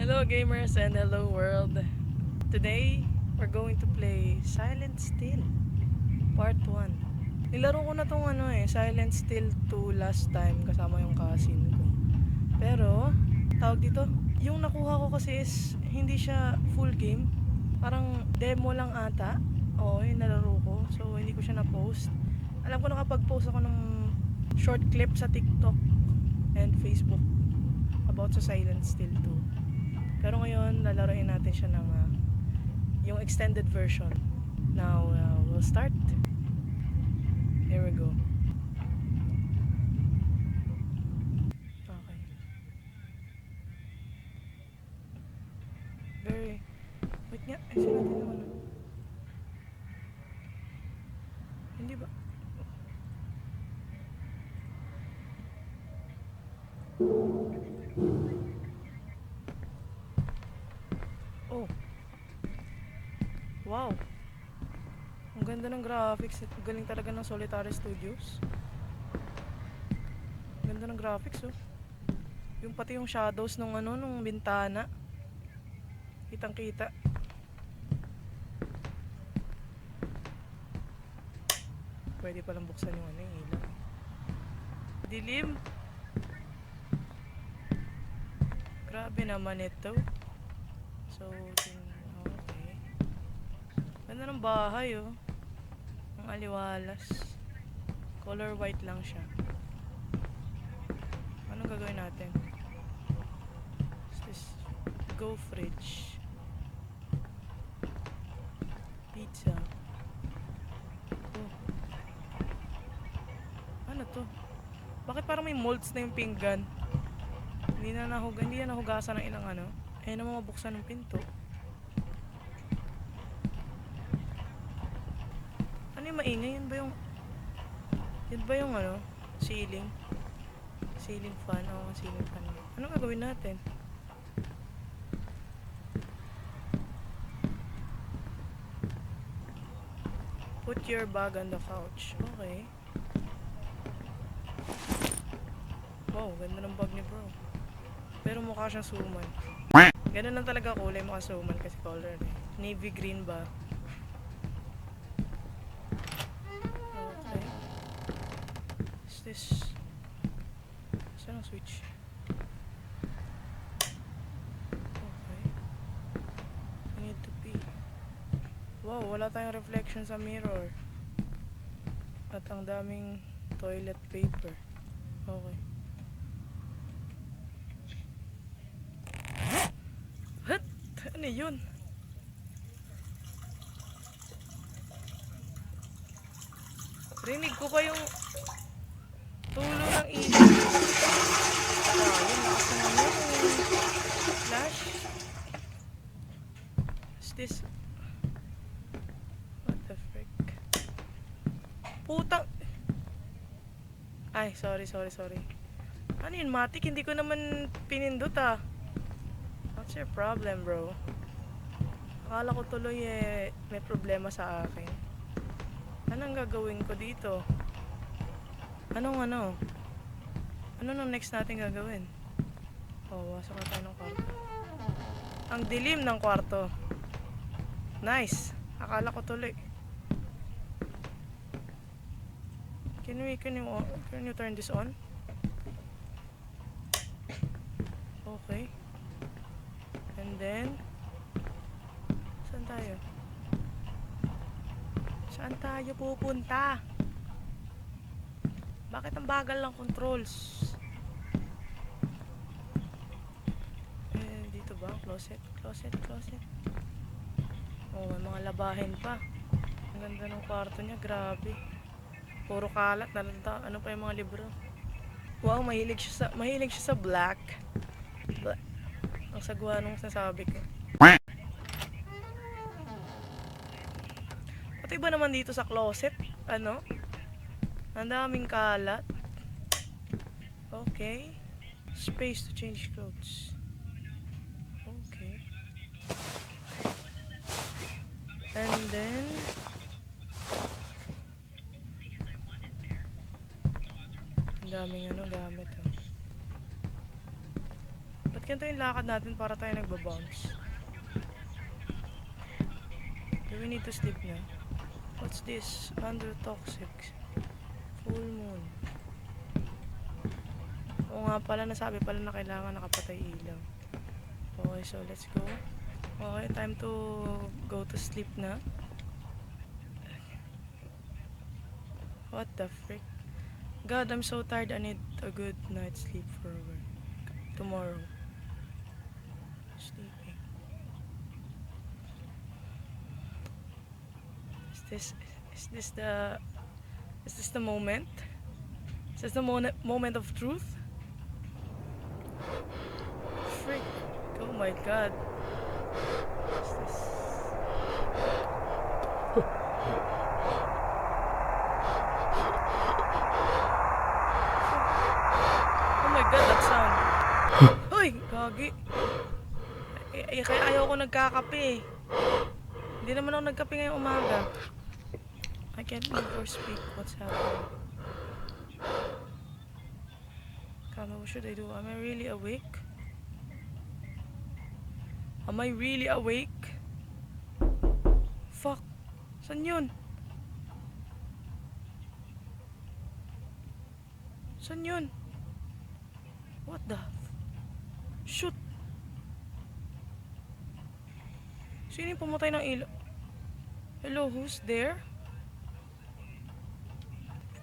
Hello gamers and hello world. Today, we're going to play Silent Still Part 1. Nilaro ko na tong Silent Still 2 last time kasama yung cousin ko. Pero, tawag dito, yung nakuha ko kasi is hindi siya full game. Parang demo lang ata. Oo, yung nalaro ko. So, hindi ko siya na-post. Alam ko nakapag-post ako ng short clip sa TikTok and Facebook about sa Silent Still 2. Pero ngayon, lalaroin natin siya ng yung extended version. Now, we'll start. Here we go. Okay. Very... Wait nga, ayusin natin yung Hindi ba? Oh. Wow. Ang ganda ng graphics. Galing talaga ng Solitary Studios. Ganda ng graphics, oh. Yung pati yung shadows nung bintana. Kitang-kita. Pwede palang buksan yung yung ilaw. Dilim. Grabe naman ito. So, okay. Ganda ng bahay, oh. Ang aliwalas. Color white lang siya. Anong gagawin natin? This go fridge. Pizza. Oh. Ano to? Bakit parang may molds na yung pinggan? Hindi na nahugasan ng ilang Ayun naman mabuksan ng pinto. Ano yung maingay? Yan ba yung ceiling? Ceiling fan? Oo, ceiling fan. Anong gagawin natin? Put your bag on the couch. Okay. Wow, ganda ng bag ni bro. Pero mukha siyang suman. Ganun lang talaga kulay mukha suman kasi color eh. Navy green ba? Okay. What's this? Saan ang switch? Okay. I need to pee. Wow, wala tayong reflection sa mirror. At ang daming toilet paper. Okay. What? Ano yun? Rinig ko pa yung tulo ng ilaw. Yun, lakas naman yung flash. What's this? What the frick? Putang! Ay, sorry. Ano yun, Matic? Hindi ko naman pinindot What's your problem, bro? Akala ko tuloy may problema sa akin. Anong gagawin ko dito? Ano nung next natin gagawin? Oh, wasok na tayo ng kwarto. Ang dilim ng kwarto. Nice. Akala ko tuloy. Can you turn this on? Okay. And then Saan tayo pupunta? Bakit ang bagal ng controls? Dito ba? Closet. Oh, may mga labahin pa. Ang ganda ng kwarto niya, grabe. Puro kalat, ano pa yung mga libro. Wow, mahilig siya sa black. Ang sagwa nung sasabi ko. Pati ba naman dito sa closet? Ang daming kalat. Okay. Space to change clothes. Okay. And then ang daming gamit ganito yung lakad natin para tayo nagbabounce? Do we need to sleep na? What's this? Under toxic. Full moon. Oo nga pala, nasabi pala na kailangan nakapatay ilaw. Okay, so let's go. Okay, time to go to sleep na. What the frick? God, I'm so tired. I need a good night's sleep for work. Tomorrow. Sleeping. Is this the moment? Is this the moment of truth? Frick. Oh my god. What's this? Oh my god, that sound. Hoy! Gagi. Kaya ayaw ko nagkakape. Hindi naman ako nagkape ngayong umaga. I can't move or speak. What's happening? Kama, what should I do? Am I really awake? Am I really awake? Fuck. Saan yun? Saan yun? What the? Shoot! Sino yung pumatay ng ilaw? Hello, who's there?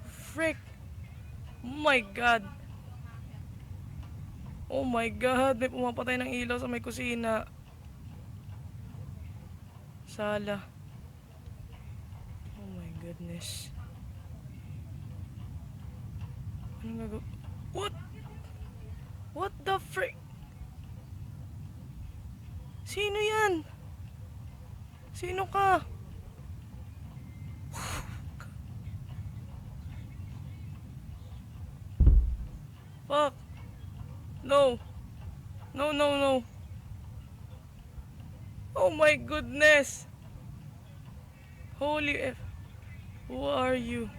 Frick! Oh my god! Oh my god! May pumapatay ng ilaw sa may kusina. Sala. Oh my goodness. Anong gagawin? What? What the frick? Sino yan? Sino ka? Fuck. No. No, no, no. Oh my goodness. Holy F. Who are you?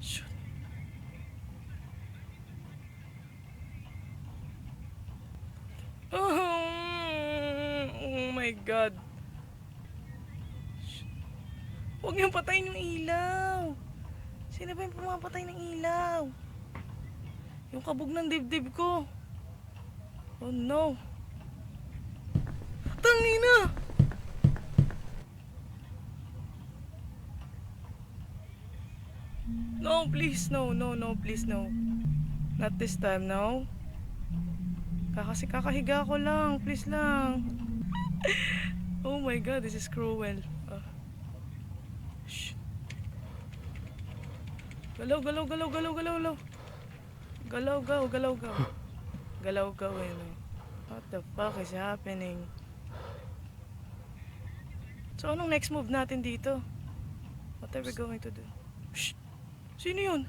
Shoot. Oh my god. Huwag niyong patayin yung ilaw. Sino ba yung pumapatay ng ilaw? Yung kabog ng dibdib ko. Oh no. Tangina! No, please, no, no, no, please, no. Not this time, no. Kasi kakahiga ko lang, please lang. Oh my god, this is cruel. Shh. Galaw, galaw, galaw, galaw, galaw, galaw. Galaw, gaw, galaw, gaw. Galaw, gaw, eh, no. What the fuck is happening? So, anong next move natin dito? What are we going to do? Shh! Sino yun?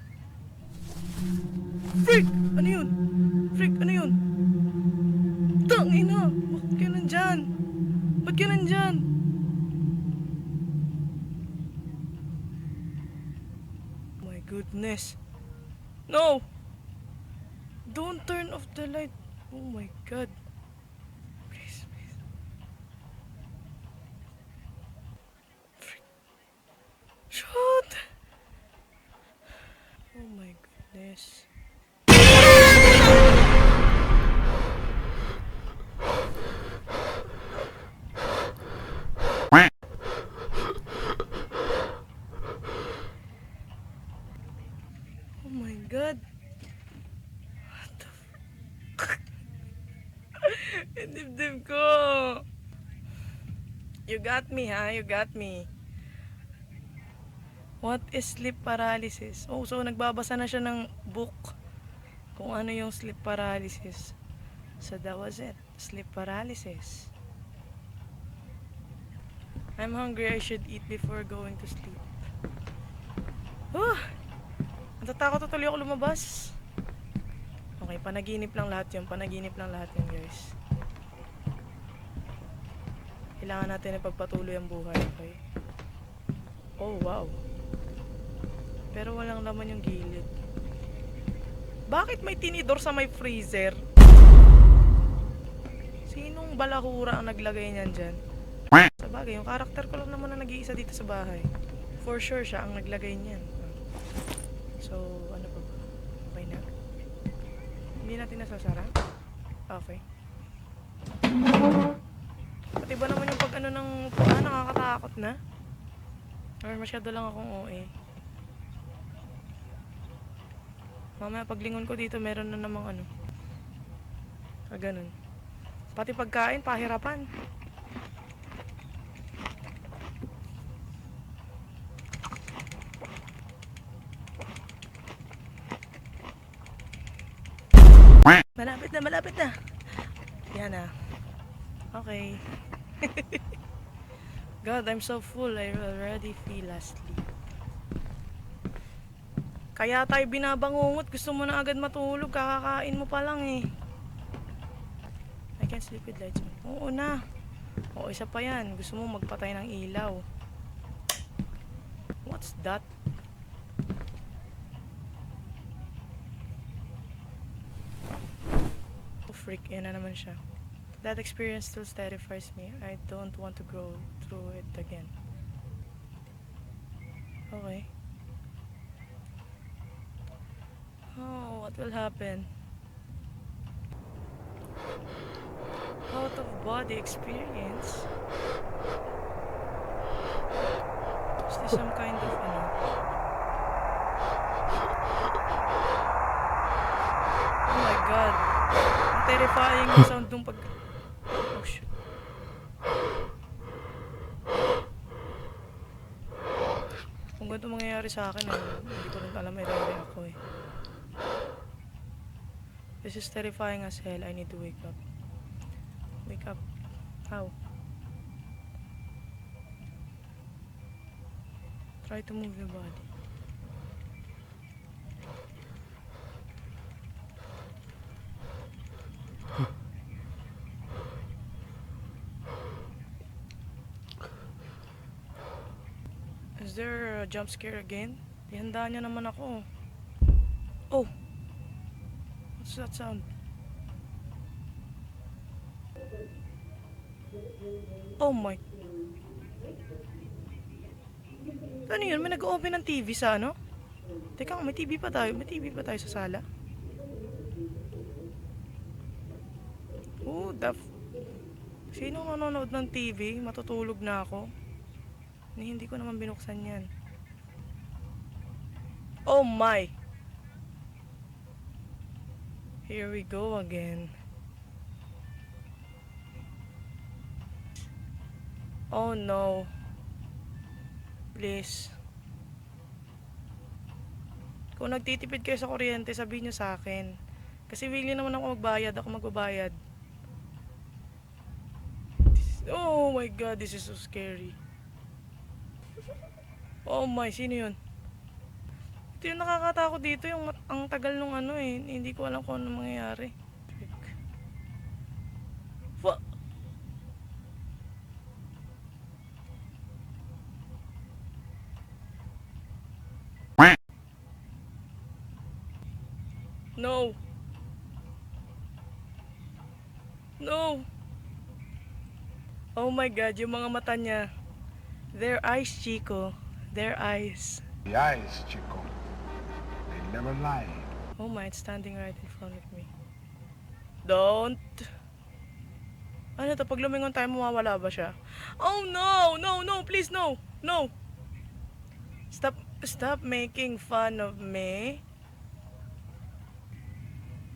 Frick! Ano yun? Frick, ano yun? Tangina! Bakit ka nandyan? Ba't ka nandyan? My goodness. No! Don't turn off the light. Oh my god. Please, please. Frick. Shoot! Oh my goodness. Oh my god. What the fuck? Yung dibdib ko. You got me, ha? You got me. What is sleep paralysis? Oh, so nagbabasa na siya ng book kung ano yung sleep paralysis. So that was it. Sleep paralysis. I'm hungry. I should eat before going to sleep. Natatakot na tuloy ako lumabas. Okay, panaginip lang lahat yun. Panaginip lang lahat yun, guys. Kailangan natin ipagpatuloy ang buhay, okay? Oh, wow. Pero walang laman yung gilid. Bakit may tinidor sa may freezer? Sinong balahura ang naglagay niyan dyan? Sabagay, yung karakter ko lang naman na nag-iisa dito sa bahay. For sure, siya ang naglagay niyan. So, ano pa ba? Okay na. Hindi natin nasasara? Okay. Pati ba naman yung pag ano ng puan, nakakatakot na? Or masyado lang akong OA? Mamaya paglingon ko dito, meron na namang ano. Ganun. Pati pagkain, pahirapan. Malapit na, malapit na. Yan na. Okay. God, I'm so full. I already feel asleep. Kaya tayo binabangungot. Gusto mo na agad matulog. Kakakain mo pa lang eh. I can't sleep with lights on. Oo na. Oo, isa pa yan. Gusto mo magpatay ng ilaw. What's that? Oh freak, yan na naman siya. That experience still terrifies me. I don't want to go through it again. Okay. Oh, what will happen? Out of body experience? Is this some kind of ano? Oh my god. Ang terrifying yung sound nung pag... Oh shit. Kung ganito mangyayari sa akin, hindi ko rin alam may react ako eh. This is terrifying as hell. I need to wake up. Wake up. How? Try to move your body. Is there a jump scare again? Ihanda niya naman ako. Oh! What's that sound? Oh my... Ano yun? May nag-open ng TV sa ano? Teka, may TV pa tayo. May TV pa tayo sa sala. Oh, Sino nanonood ng TV? Matutulog na ako. Hindi ko naman binuksan yan. Oh my! Here we go again. Oh no. Please. Kung nagtitipid kayo sa kuryente, sabihin nyo sa akin. Kasi willing naman ako magbayad. Ako magbabayad. Oh my god, this is so scary. Oh my, sino yun? Ito yung nakakatakot dito, yung ang tagal nung ano eh. Hindi ko alam kung ano mangyayari. Fuck! No! No! Oh my god, yung mga mata niya. Their eyes, Chico. Their eyes. The eyes, Chico. They never lie. Oh my, it's standing right in front of me. Don't! Ano to, pag lumingon tayo, mawawala ba siya? Oh no! No, no, please no! No! Stop making fun of me.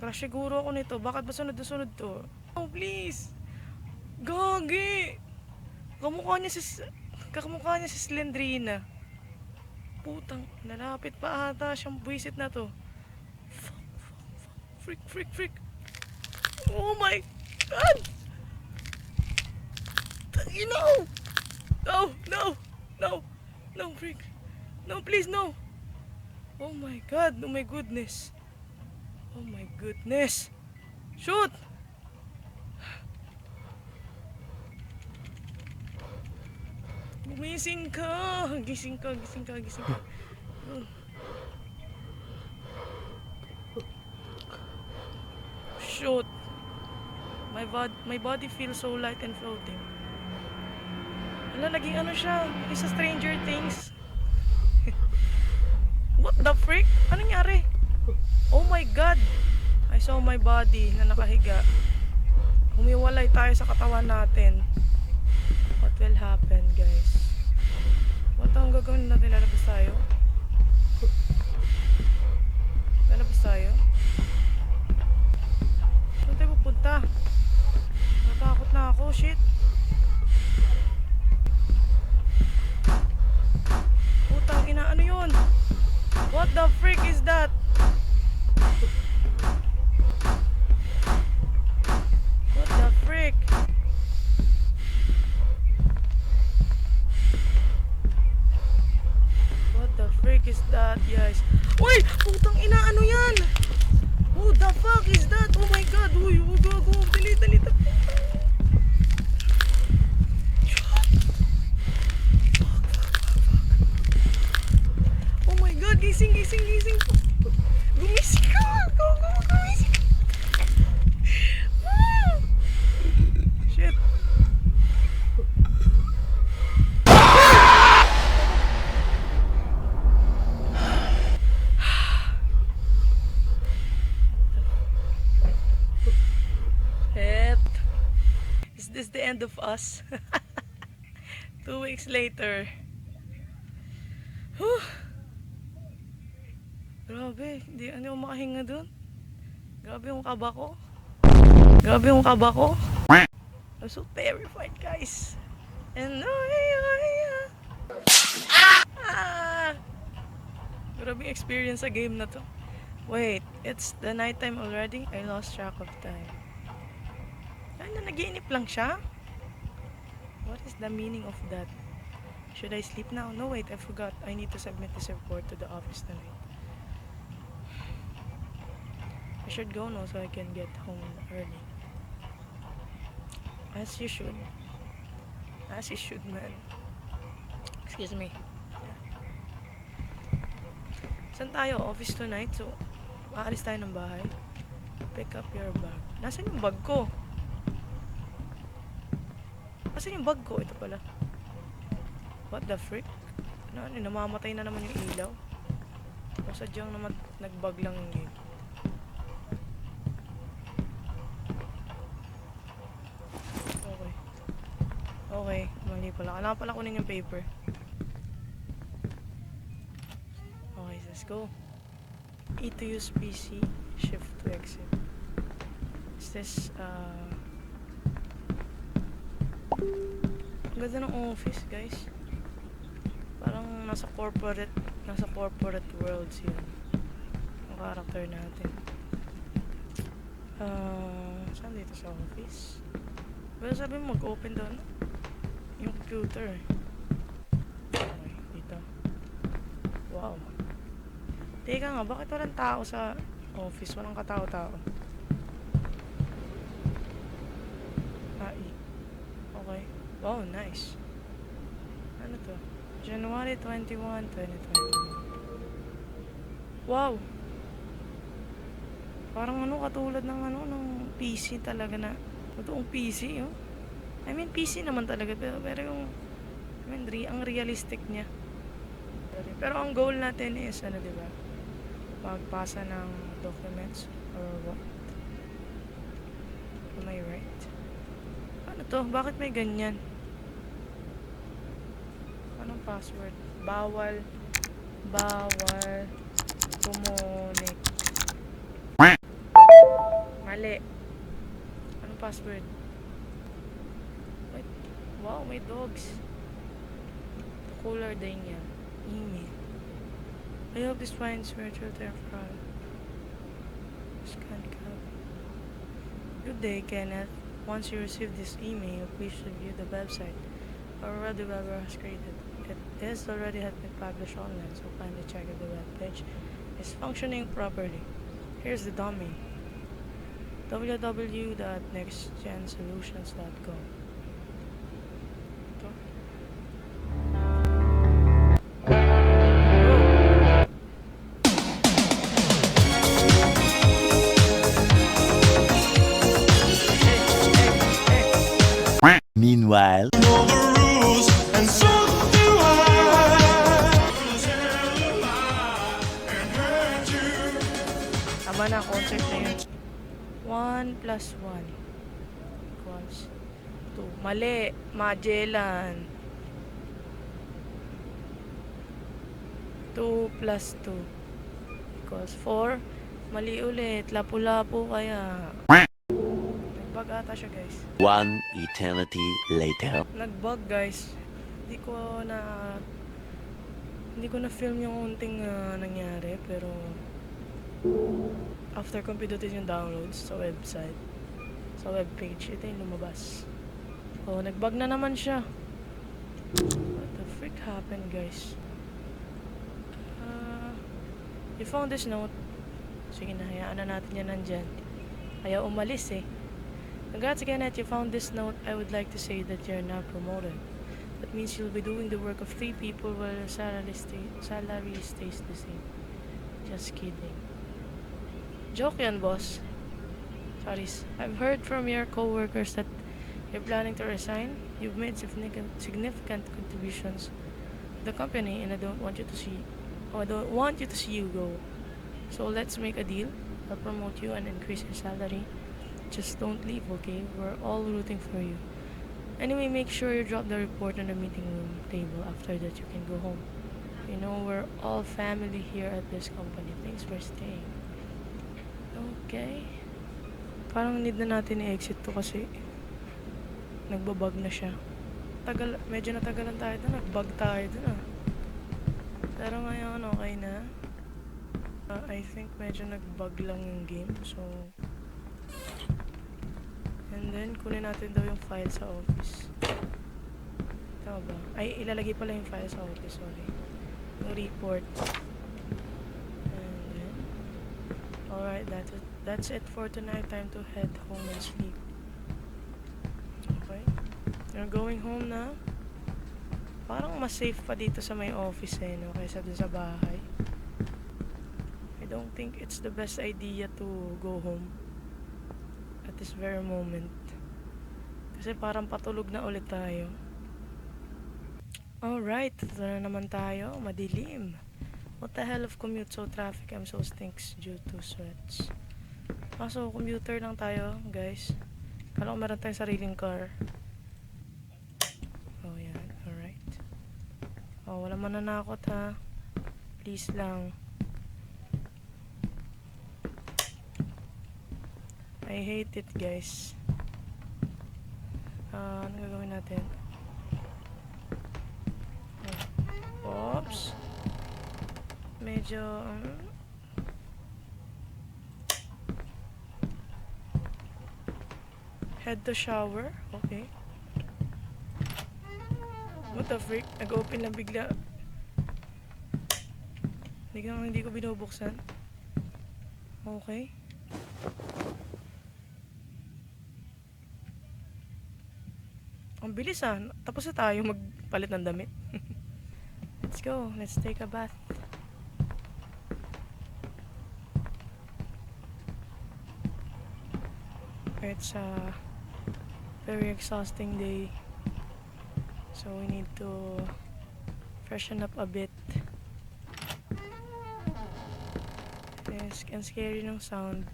Crush siguro ako nito. Bakit ba sunod na sunod to? Oh, please! Gagi! Kamukha niya si Slendrina. Putang, nalapit pa ata siyang buwisit na to. Fuck. Freak. Oh my god! No! No, freak. No, please, no! Oh my god, oh my goodness. Oh my goodness. Shoot! Gumising ka! Gising ka. shoot. My body feels so light and floating. Wala, naging ano siya. Isa Stranger Things. What the frick? Anong nangyari? Oh my god. I saw my body na nakahiga. Humiwalay tayo sa katawan natin. What will happen, guys? What ang gagawin natin? Lalabas tayo? Lalabas tayo? Saan tayo pupunta? Natakot na ako, shit. Putang ina, ano yun? What the frick is that? What the frick? What the frick is that, guys? Uy! Putang ina, ano yan? Who the fuck is that? Oh my god! Uy, go. Dali. Oh my god, gising. Gumising ka! Go, gumising ka! Ah! Shit. Is this the end of us? 2 weeks later. Whew. Grabe, hindi ako makahinga dun. Grabe yung kaba ko. I'm so terrified, guys. And grabe yung experience sa game na to. Wait, it's the nighttime already? I lost track of time. Ano, nag-iinip lang siya? What is the meaning of that? Should I sleep now? No, wait, I forgot. I need to submit this report to the office tonight. I should go now so I can get home early. As you should. As you should, man. Excuse me. Saan tayo? Office tonight. So, aalis tayo ng bahay. Pick up your bag. Nasaan yung bag ko? Nasaan yung bag ko? Ito pala. What the frick? Ano, namamatay na naman yung ilaw. O sadyang naman nagbag lang yung game. Okay, mali pala. Kailangan pala kunin yung paper. Okay, let's go. E to use PC, shift to exit. Is this, ang ganda ng office, guys. Parang nasa corporate world siya. Ang character natin. Saan dito sa office? Well, sabi mo mag-open daw na yung computer. Okay, dito. Wow. Teka nga, bakit walang tao sa office? Walang katao-tao. Okay. Wow, nice. Ano to? January 21, 2021. Wow! Parang ano, katulad ng ano, ng PC talaga na. Totoong PC, oh. I mean, PC naman talaga, pero yung, ang realistic niya. Pero ang goal natin is, ano, diba? Pagpasa ng documents, or what? Am I right? Ano to? Bakit may ganyan? Anong password? Bawal kumunik. Mali. Anong password? Wait. Wow, may dogs. The cooler day niya. Email. I hope this finds virtual terminal. Scan copy. Good day, Kenneth. Once you receive this email, please review the website our developer has created. It is already has been published online, so kindly check if the web page is functioning properly. Here's the domain: www.nextgensolutions.com. Meanwhile, Tama na, concert na yun. 1 plus 1 equals 2. Mali, Magellan. 2 plus 2 equals 4. Mali ulit, lapu-lapu kaya. Nag-bug ata siya, guys. one eternity later. Nag-bug, guys. Hindi ko na film yung unting nangyari, pero after computerin yung downloads sa website, sa webpage, ito yung lumabas. Oh, nag-bug na naman siya. What the frick happened, guys? You found this note. Sige na, hayaan na natin yan nandyan. Ayaw umalis eh. Congrats again that you found this note. I would like to say that you're now promoted. That means you'll be doing the work of 3 people while your salary stays the same. Just kidding. Joke yan, boss. Sorry. I've heard from your co-workers that you're planning to resign. You've made significant contributions to the company, and I don't want you to see you go. So let's make a deal. I'll promote you and increase your salary. Just don't leave, okay? We're all rooting for you. Anyway, make sure you drop the report on the meeting room table. After that, you can go home. You know, we're all family here at this company. Thanks for staying. Okay. Parang need na natin i-exit to kasi nagbabag na siya. Medyo natagalan tayo doon. Nagbag tayo doon ah. Pero ngayon, okay na. I think medyo nagbug lang yung game. So, and then, kunin natin daw yung file sa office. Tama ba? Ay, ilalagay pala yung file sa office. Sorry. Yung report. And then, alright, that's it for tonight. Time to head home and sleep. Okay. You're going home na. Parang mas safe pa dito sa may office eh, no? Kaysa dun sa bahay. I don't think it's the best idea to go home at this very moment. Kasi parang patulog na ulit tayo. Alright, ito na naman tayo. Madilim. What the hell of commute? So traffic, I'm so stinks due to sweats. So commuter lang tayo, guys. Kala ko meron tayong sariling car. Oh, yan. Alright. Oh, wala mananakot ha. Please lang. I hate it, guys. Ano gagawin natin? Oops. Medyo head to shower. Okay. What the frick? Nag-open lang bigla. Hindi ko binubuksan. Okay. Ang bilis ah. Tapos na tayo magpalit ng damit. Let's go. Let's take a bath. It's a very exhausting day. So we need to freshen up a bit. Yes, ang scary ng sound.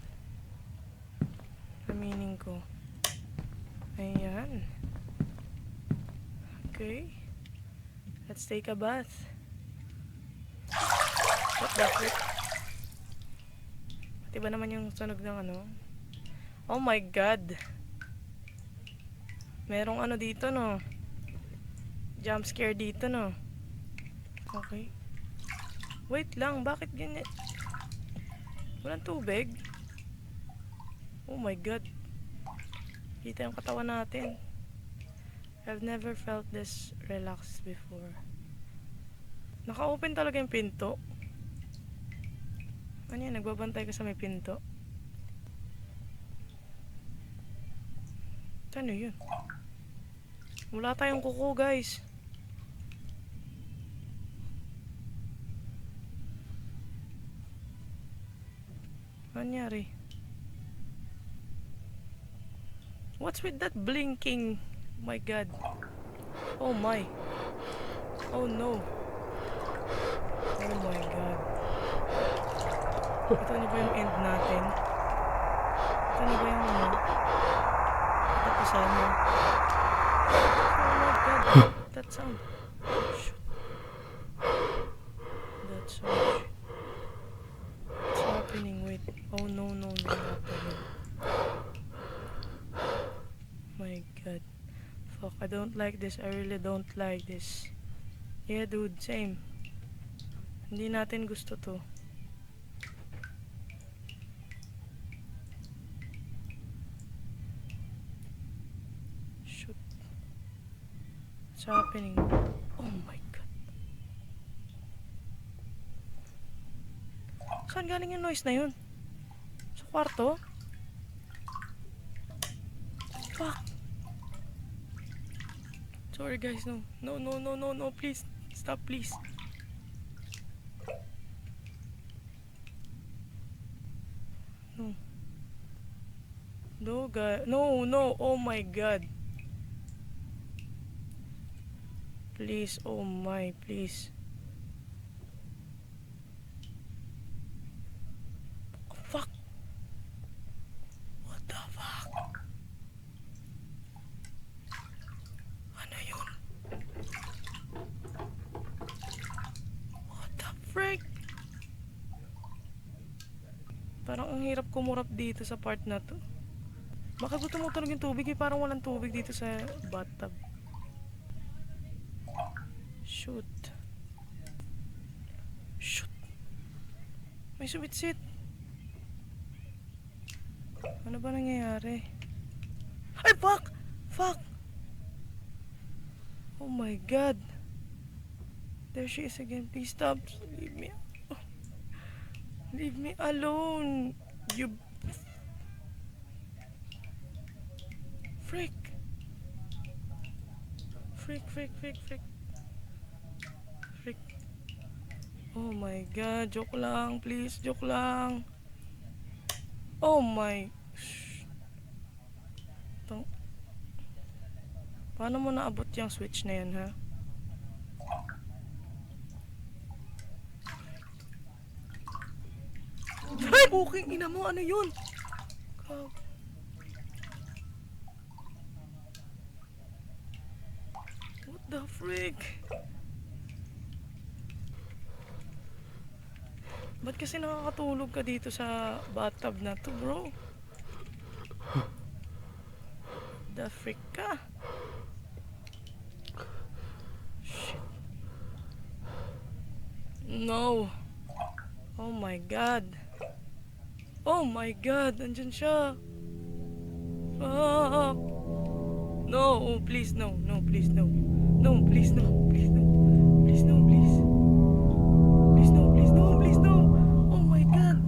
Aminin ko. Ayan. Okay. Let's take a bath. What the frick? Pati ba naman yung sunog ng ano? Oh my god. Merong ano dito no. Jump scare dito no. Okay. Wait lang, bakit ganyan? Walang tubig? Oh my god. Kita yung katawan natin. I've never felt this relaxed before. Naka-open talaga yung pinto. Ano yan? Nagbabantay ka sa may pinto. Ano yun? Wala tayong kuko, guys. Ano nangyari? What's with that blinking my god. Oh my. Oh no. Oh my god. Ito na ba yung end natin? Ito na ba yung ano? Tapusan mo. Oh my god. That sound. Shoot. That's so shit. What's happening? Wait. Oh no, no, no. Not again. My god. Fuck, I don't like this. I really don't like this. Yeah, dude, same. Hindi natin gusto to. Shoot. What's happening? Oh my god. Saan galing yung noise na yun? Sa kwarto? Fuck. Sorry guys, no. No, no, no, no, no, please. Stop, please. No. No, God. No, no. Oh my God. Please, oh my, please. Oh, fuck. What the fuck? Ano yun? What the frick? Parang ang hirap kumurap dito sa part na to. Bakit ba tumutunog yung tubig? Eh, parang walang tubig dito sa bathtub. Shoot. Shoot. May subitsit. Ano ba nangyayari? Ay, fuck! Fuck! Oh my god. There she is again. Please stop. Leave me. Leave me alone. You... Frick. Frick, frick, frick, frick. Frick. Oh my god. Joke lang. Please, joke lang. Oh my... Paano mo naabot yung switch na yan, ha? Ay, buking ina mo, ano yun? Kag... What the frick? Ba't kasi nakakatulog ka dito sa bathtub na to, bro? The frick ka? Shit. No. Oh my god. Oh my god, nandyan siya. Fuck. No, please no. No, please no. No, please no. Please no. Please no, please. Please no, please no, please no. Oh my god.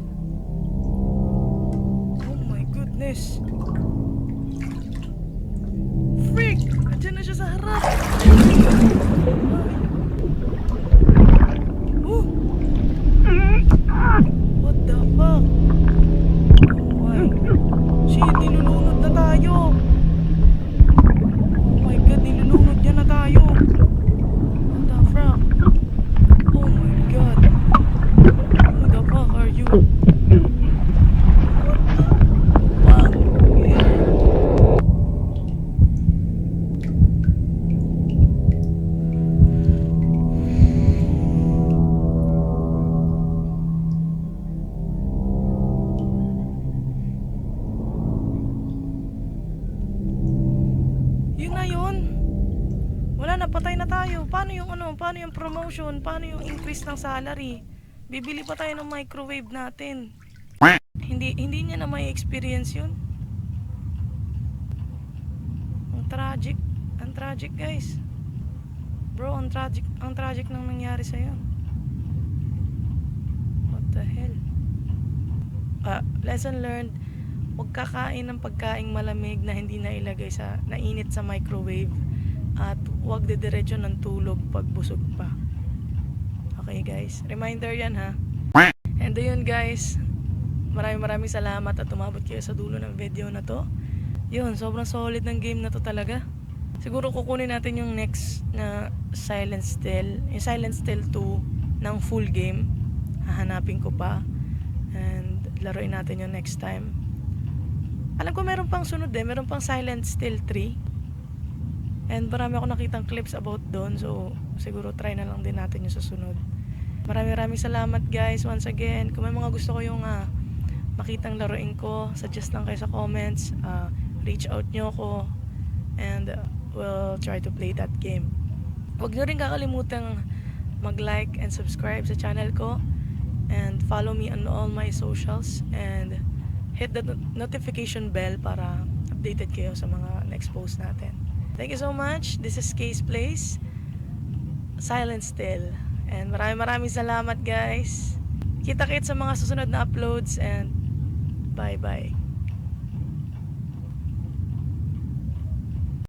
Oh my goodness. Freak! Nandyan na siya sa harap. Oh! What the fuck? Oh my. Shit, nilulunod na tayo. Oh my god, nilulunod niya na tayo. What the fuck? Oh my god. Who the fuck are you? What the fuck? Yun na yun. Wala na, patay na tayo. Paano yung ano? Paano yung promotion? Paano yung increase ng salary? Bibili pa tayo ng microwave natin. Hindi niya na may experience yun. Ang tragic. Ang tragic, guys. Bro, ang tragic nang nangyari sa'yo. What the hell? Lesson learned. Huwag kakain ng pagkaing malamig na hindi nailagay sa nainit sa microwave, at huwag dediretso ng tulog pag busog pa. Okay guys, reminder yan ha. And yun guys, maraming salamat at umabot kayo sa dulo ng video na to. Yun, sobrang solid ng game na to talaga. Siguro kukunin natin yung next na Silent Still. Yung Silent Still 2 ng full game. Hahanapin ko pa. And laruin natin yung next time. Alam ko meron pang sunod eh. Meron pang Silent Still 3. And marami ako nakitang clips about doon. So siguro try na lang din natin yung susunod. Maraming salamat guys once again. Kung may mga gusto ko yung makitang laruin ko, suggest lang kayo sa comments. Reach out nyo ako. And we'll try to play that game. Huwag nyo rin kakalimutang mag-like and subscribe sa channel ko. And follow me on all my socials. And hit the notification bell para updated kayo sa mga next post natin. Thank you so much. This is Case Place. Silent Still. And maraming salamat guys. Kita-kits sa mga susunod na uploads. And bye-bye.